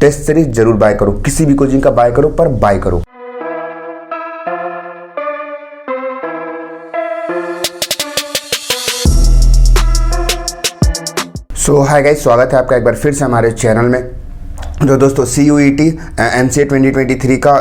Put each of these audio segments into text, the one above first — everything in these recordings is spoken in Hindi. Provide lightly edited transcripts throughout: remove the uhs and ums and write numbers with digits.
टेस्ट सीरीज जरूर बाय करो, किसी भी कोचिंग का बाय करो पर बाय करो। सो हाय गाइस, स्वागत है आपका एक बार फिर से हमारे चैनल में। तो दोस्तों CUET MCA 2023 का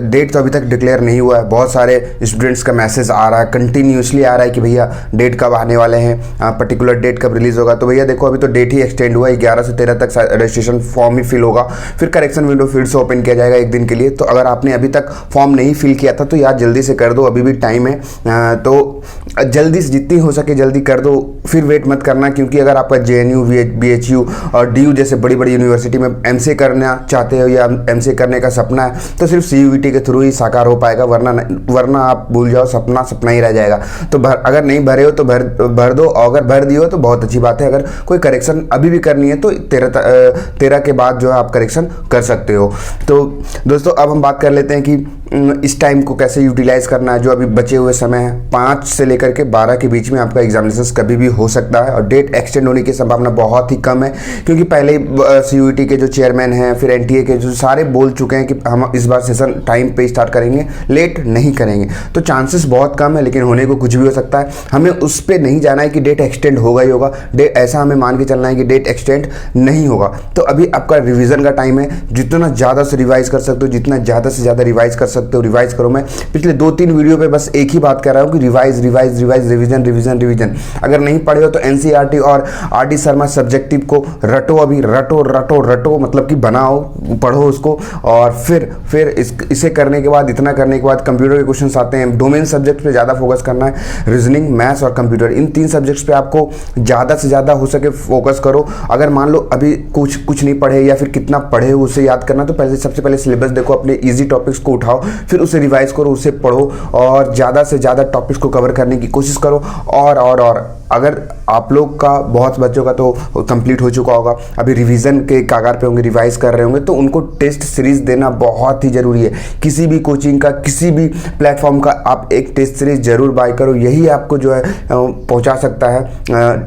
डेट तो अभी तक डिक्लेयर नहीं हुआ है। बहुत सारे स्टूडेंट्स का मैसेज आ रहा है, कंटिन्यूसली आ रहा है कि भैया डेट कब आने वाले हैं, पर्टिकुलर डेट कब रिलीज़ होगा। तो भैया देखो, अभी तो डेट ही एक्सटेंड हुआ है, 11 से 13 तक रजिस्ट्रेशन फॉर्म ही फिल होगा, फिर करेक्शन विंडो फिर से ओपन किया जाएगा एक दिन के लिए। तो अगर आपने अभी तक फॉर्म नहीं फिल किया था तो यार जल्दी से कर दो, अभी भी टाइम है। तो जल्दी से जितनी हो सके जल्दी कर दो, फिर वेट मत करना, क्योंकि अगर आपका JNU BHU और DU जैसे बड़ी बड़ी यूनिवर्सिटी में MCA करना चाहते हो या MCA करने का सपना है तो सिर्फ CUET के थ्रू ही साकार हो पाएगा, वरना आप भूल जाओ, सपना सपना ही रह जाएगा। तो अगर नहीं भरे हो तो भर दो, और अगर भर दियो तो बहुत अच्छी बात है। अगर कोई करेक्शन अभी भी करनी है तो 13 के बाद जो है आप करेक्शन कर सकते हो। तो दोस्तों अब हम बात कर लेते हैं कि इस टाइम को कैसे यूटिलाइज करना है। जो अभी बचे हुए समय है 5 से लेकर के 12 के बीच में आपका एग्जामिनेशन कभी भी हो सकता है, और डेट एक्सटेंड होने की संभावना बहुत ही कम है, क्योंकि पहले CUET के जो चेयरमैन हैं, फिर NTA के जो सारे बोल चुके हैं कि हम इस बार सेशन टाइम पे स्टार्ट करेंगे, लेट नहीं करेंगे। तो चांसेस बहुत कम है, लेकिन होने को कुछ भी हो सकता है। हमें उस पर नहीं जाना है कि डेट एक्सटेंड होगा ही होगा, ऐसा हमें मान के चलना है कि डेट एक्सटेंड नहीं होगा। तो अभी आपका रिविजन का टाइम है, जितना ज़्यादा से रिवाइज कर सकते हो, जितना ज़्यादा से ज़्यादा रिवाइज कर सकते हो रिवाइज करो। मैं पिछले 2-3 वीडियो पे बस एक ही बात कर रहा हूँ कि revise revise revise revision revision revision. अगर नहीं पढ़े हो तो NCERT और RD शर्मा सब्जेक्टिव को रटो, अभी रटो रटो रटो, मतलब कि बनाओ, पढ़ो उसको। और फिर इसे करने के बाद, इतना करने के बाद कंप्यूटर के क्वेश्चंस आते हैं। डोमेन सब्जेक्ट पे ज़्यादा फोकस करना है, रीजनिंग, मैथ्स और कंप्यूटर, इन 3 सब्जेक्ट्स पे आपको ज़्यादा से ज़्यादा हो सके फोकस करो। अगर मान लो अभी कुछ नहीं पढ़े या फिर कितना पढ़े हो उसे याद करना, तो सबसे पहले सिलेबस देखो, अपने ईजी टॉपिक्स को उठाओ, फिर उसे रिवाइज करो, उसे पढ़ो और ज़्यादा से ज़्यादा टॉपिक्स को कवर करने की कोशिश करो। और अगर आप लोग का, बहुत बच्चों का तो कंप्लीट हो चुका होगा, अभी रिवीजन के कागार पे होंगे, रिवाइज कर रहे होंगे, तो उनको टेस्ट सीरीज देना बहुत ही ज़रूरी है। किसी भी कोचिंग का, किसी भी प्लेटफॉर्म का आप एक टेस्ट सीरीज जरूर बाय करो, यही आपको जो है पहुंचा सकता है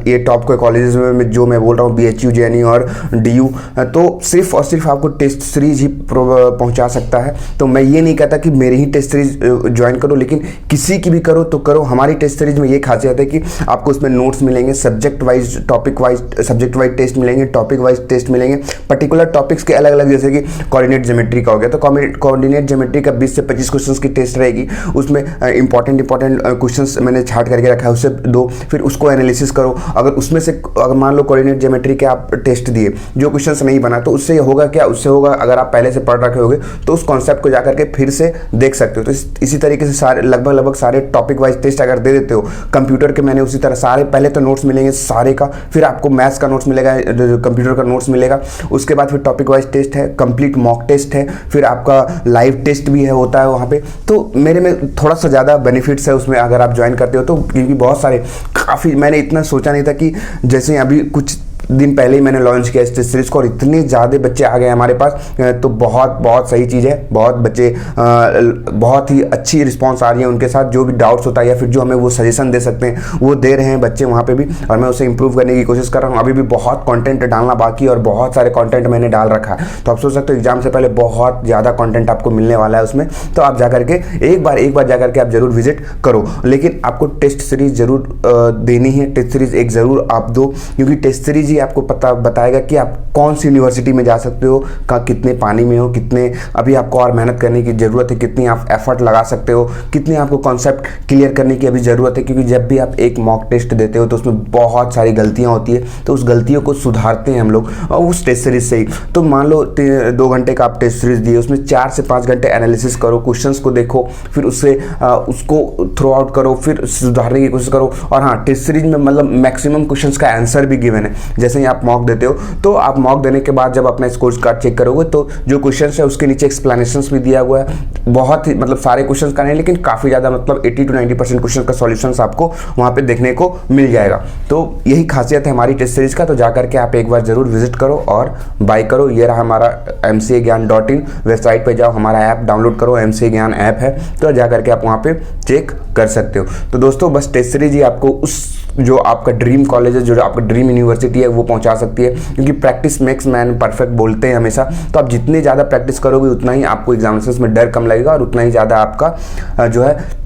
ये टॉप के कॉलेजेस में जो मैं बोल रहा हूँ, BHU JNU और DU। तो सिर्फ और सिर्फ आपको टेस्ट सीरीज ही पहुँचा सकता है। तो मैं ये नहीं कहता कि मेरी ही टेस्ट सीरीज ज्वाइन करो, लेकिन किसी की भी करो तो करो। हमारी टेस्ट सीरीज में ये खासियत है कि आपको उसमें नोट्स मिलेंगे, subject wise, topic wise, subject wise test मिलेंगे, टॉपिक वाइज टेस्ट मिलेंगे, पर्टिकुलर टॉपिक्स के अलग अलग, जैसे कि कोऑर्डिनेट ज्योमेट्री का हो गया तो कोऑर्डिनेट ज्योमेट्री का 20 से 25 क्वेश्चंस की टेस्ट रहेगी। उसमें इंपॉर्टेंट क्वेश्चंस मैंने छाट करके रखा है, उससे दो, फिर उसको एनालिसिस करो। अगर उसमें से, अगर मान लो कोऑर्डिनेट ज्योमेट्री के आप टेस्ट दिए, जो क्वेश्चंस नहीं बना, तो उससे होगा क्या, उससे होगा अगर आप पहले से पढ़ रखे होगे तो उस कॉन्सेप्ट को जाकर के फिर से देख सकते हो। तो इसी तरीके से सारे लगभग सारे टॉपिक वाइज टेस्ट अगर दे देते हो, कंप्यूटर के मैंने उसी तरह सारे, पहले तो नोट्स मिलेंगे सारे का, फिर आपको मैथ्स का नोट्स मिलेगा, कंप्यूटर का नोट्स मिलेगा, उसके बाद फिर टॉपिक वाइज टेस्ट है, कंप्लीट मॉक टेस्ट है, फिर आपका लाइव टेस्ट भी है, होता है वहाँ पे। तो मेरे में थोड़ा सा ज़्यादा बेनिफिट्स है उसमें अगर आप ज्वाइन करते हो तो, क्योंकि बहुत सारे, काफ़ी, मैंने इतना सोचा नहीं था कि जैसे अभी कुछ दिन पहले ही मैंने लॉन्च किया इस टेस्ट सीरीज को और इतने ज़्यादा बच्चे आ गए हमारे पास। तो बहुत सही चीज़ है, बहुत बच्चे बहुत ही अच्छी रिस्पांस आ रही है उनके साथ। जो भी डाउट्स होता है या फिर जो हमें वो सजेशन दे सकते हैं वो दे रहे हैं बच्चे वहाँ पे भी, और मैं उसे इंप्रूव करने की कोशिश कर रहा हूँ। अभी भी बहुत कंटेंट डालना बाकी, और बहुत सारे कंटेंट मैंने डाल रखा है। तो आप सोच सकते हो एग्जाम से पहले बहुत ज़्यादा कंटेंट आपको मिलने वाला है उसमें। तो आप जाकर के एक बार जाकर के आप जरूर विजिट करो, लेकिन आपको टेस्ट सीरीज जरूर देनी है। टेस्ट सीरीज एक ज़रूर आप दो, क्योंकि टेस्ट सीरीज ही आपको बताएगा कि आप कौन सी यूनिवर्सिटी में जा सकते हो, कितने पानी में हो, कितने अभी आपको और मेहनत करने की ज़रूरत है, कितनी आप एफर्ट लगा सकते हो, कितनी आपको कॉन्सेप्ट क्लियर करने की अभी ज़रूरत है। क्योंकि जब भी आप एक मॉक टेस्ट देते हो तो उसमें बहुत सारी गलतियाँ होती है, तो उस गलतियों को सुधारते हैं हम लोग और उस टेस्ट सीरीज से ही। तो मान लो 2 घंटे का आप टेस्ट सीरीज दिए, उसमें 4 से 5 घंटे एनालिसिस करो, क्वेश्चंस को देखो, फिर उसको थ्रो आउट करो, फिर सुधारने की कोशिश करो। और हाँ, टेस्ट सीरीज में मतलब मैक्सिमम क्वेश्चंस का आंसर भी गिवन है। जैसे ही आप मॉक देते हो तो आप मॉक देने के बाद जब अपना स्कोर कार्ड चेक करोगे तो जो क्वेश्चन है उसके नीचे एक्सप्लेनेशंस भी दिया हुआ है। बहुत ही, मतलब सारे क्वेश्चंस का नहीं, लेकिन काफ़ी ज़्यादा, मतलब 80 to 90% क्वेश्चन का सॉल्यूशंस आपको वहाँ पे देखने को मिल जाएगा। तो यही खासियत है हमारी टेस्ट सीरीज का। तो जाकर के आप एक बार जरूर विजिट करो और बाय करो। ये रहा हमारा MCAGyan.in, वेबसाइट पे जाओ, हमारा ऐप डाउनलोड करो, MCA ज्ञान ऐप है, तो जाकर के आप वहाँ पे चेक कर सकते हो। तो दोस्तों बस टेस्ट सीरीज ही आपको उस जो आपका ड्रीम कॉलेज है, जो आपका ड्रीम यूनिवर्सिटी है, है वो पहुंचा सकती है, क्योंकि प्रैक्टिस मेक्स मैन परफेक्ट बोलते हैं हमेशा। तो आप जितनी ज़्यादा प्रैक्टिस करोगे उतना ही आपको एग्जामिनेशंस में डर कम लगेगा और उतना ही ज़्यादा आपका जो है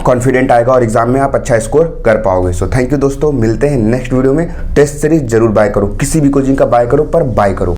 कॉन्फिडेंट आएगा और एग्जाम में आप अच्छा स्कोर कर पाओगे। सो थैंक यू दोस्तों, मिलते हैं नेक्स्ट वीडियो में। टेस्ट सीरीज जरूर बाय करो, किसी भी कोचिंग का बाय करो पर बाय करो।